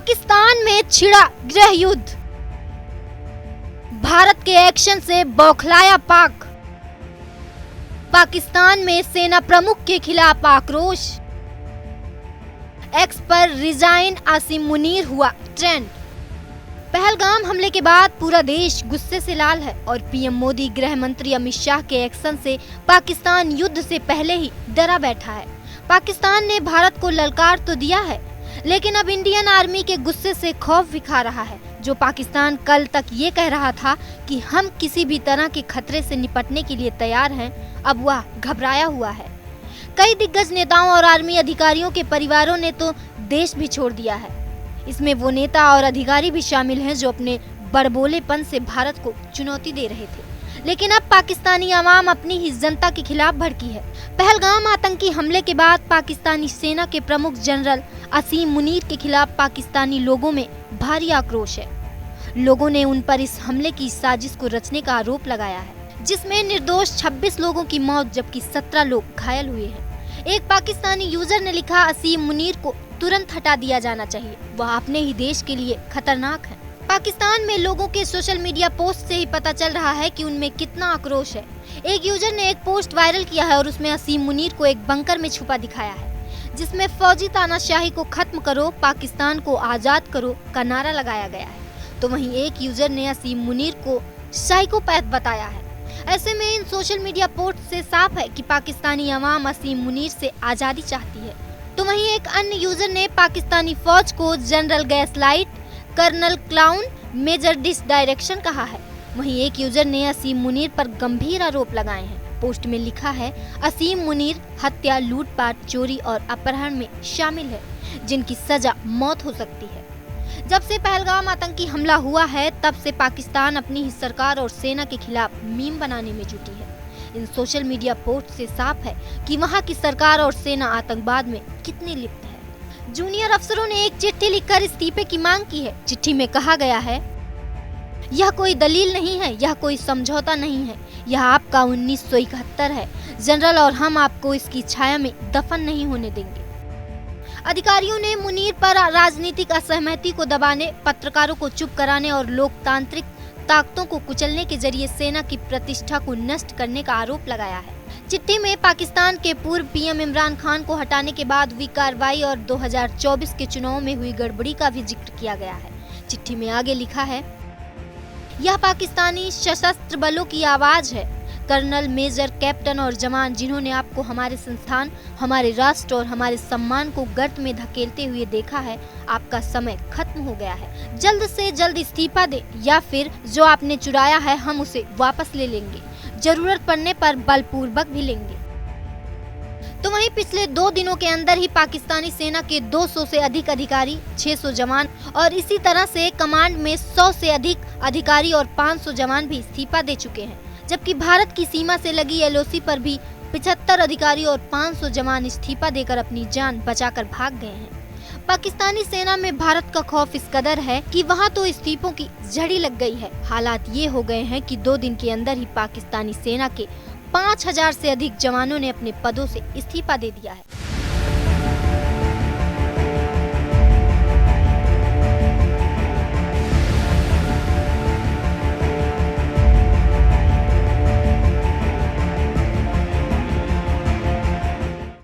पाकिस्तान में छिड़ा गृह युद्ध, भारत के एक्शन से बौखलाया पाक। पाकिस्तान में सेना प्रमुख के खिलाफ आक्रोश। एक्स पर रिजाइन आसिम मुनीर हुआ ट्रेंड। पहलगाम हमले के बाद पूरा देश गुस्से से लाल है और पीएम मोदी, गृह मंत्री अमित शाह के एक्शन से पाकिस्तान युद्ध से पहले ही डरा बैठा है। पाकिस्तान ने भारत को ललकार तो दिया है, लेकिन अब इंडियन आर्मी के गुस्से से खौफ दिखा रहा है। जो पाकिस्तान कल तक ये कह रहा था कि हम किसी भी तरह के खतरे से निपटने के लिए तैयार हैं, अब वह घबराया हुआ है। कई दिग्गज नेताओं और आर्मी अधिकारियों के परिवारों ने तो देश भी छोड़ दिया है। इसमें वो नेता और अधिकारी भी शामिल हैं जो अपने बड़बोलेपन से भारत को चुनौती दे रहे थे। लेकिन अब पाकिस्तानी आवाम अपनी ही जनता के खिलाफ भड़की है। पहलगाम आतंकी हमले के बाद पाकिस्तानी सेना के प्रमुख जनरल आसिम मुनीर के खिलाफ पाकिस्तानी लोगों में भारी आक्रोश है। लोगों ने उन पर इस हमले की साजिश को रचने का आरोप लगाया है, जिसमें निर्दोष 26 लोगों की मौत जबकि 17 लोग घायल हुए हैं। एक पाकिस्तानी यूजर ने लिखा, आसिम मुनीर को तुरंत हटा दिया जाना चाहिए, वह अपने ही देश के लिए खतरनाक है। पाकिस्तान में लोगों के सोशल मीडिया पोस्ट से ही पता चल रहा है कि उनमें कितना आक्रोश है। एक यूजर ने एक पोस्ट वायरल किया है और उसमें आसिम मुनीर को एक बंकर में छुपा दिखाया है, जिसमें फौजी तानाशाही को खत्म करो, पाकिस्तान को आजाद करो का नारा लगाया गया है। तो वहीं एक यूजर ने आसिम मुनीर को साइकोपैथ बताया है। ऐसे में इन सोशल मीडिया पोस्ट से साफ है कि पाकिस्तानी अवाम आसिम मुनीर से आजादी चाहती है। तो वहीं एक अन्य यूजर ने पाकिस्तानी फौज को general gaslight, colonel clown, major dis direction कहा है। वहीं एक यूजर ने आसिम मुनीर पर गंभीर आरोप लगाए हैं। पोस्ट में लिखा है, आसिम मुनीर हत्या, लूटपाट, चोरी और अपहरण में शामिल है, जिनकी सजा मौत हो सकती है। जब से पहलगाम आतंकी हमला हुआ है, तब से पाकिस्तान अपनी ही सरकार और सेना के खिलाफ मीम बनाने में जुटी है। इन सोशल मीडिया पोस्ट से साफ है कि वहां की सरकार और सेना आतंकवाद में कितनी लिप्त है। जूनियर अफसरों ने एक चिट्ठी लिखकर इस्तीफे की मांग की है। चिट्ठी में कहा गया है, यह कोई दलील नहीं है, यह कोई समझौता नहीं है, यह आपका 1971 है जनरल, और हम आपको इसकी छाया में दफन नहीं होने देंगे। अधिकारियों ने मुनीर पर राजनीतिक असहमति को दबाने, पत्रकारों को चुप कराने और लोकतांत्रिक ताकतों को कुचलने के जरिए सेना की प्रतिष्ठा को नष्ट करने का आरोप लगाया है। चिट्ठी में पाकिस्तान के पूर्व पीएम इमरान खान को हटाने के बाद हुई कार्रवाई और 2024 के चुनाव में हुई गड़बड़ी का भी जिक्र किया गया है। चिट्ठी में आगे लिखा है, यह पाकिस्तानी सशस्त्र बलों की आवाज है। कर्नल, मेजर, कैप्टन और जवान जिन्होंने आपको हमारे संस्थान, हमारे राष्ट्र और हमारे सम्मान को गर्त में धकेलते हुए देखा है, आपका समय खत्म हो गया है। जल्द से जल्द इस्तीफा दे या फिर जो आपने चुराया है हम उसे वापस ले लेंगे, जरूरत पड़ने पर बलपूर्वक भी लेंगे। तो वहीं पिछले 2 दिनों के अंदर ही पाकिस्तानी सेना के 200 से अधिक अधिकारी, 600 जवान और इसी तरह से कमांड में 100 से अधिक अधिकारी और 500 जवान भी इस्तीफा दे चुके हैं। जबकि भारत की सीमा से लगी एलओसी पर भी 75 अधिकारी और 500 जवान इस्तीफा देकर अपनी जान बचाकर भाग गए हैं। पाकिस्तानी सेना में भारत का खौफ इस कदर है कि वहां तो इस्तीफों की झड़ी लग गई है। हालात ये हो गए हैं कि 2 दिन के अंदर ही पाकिस्तानी सेना के 5000 से अधिक जवानों ने अपने पदों से इस्तीफा दे दिया है।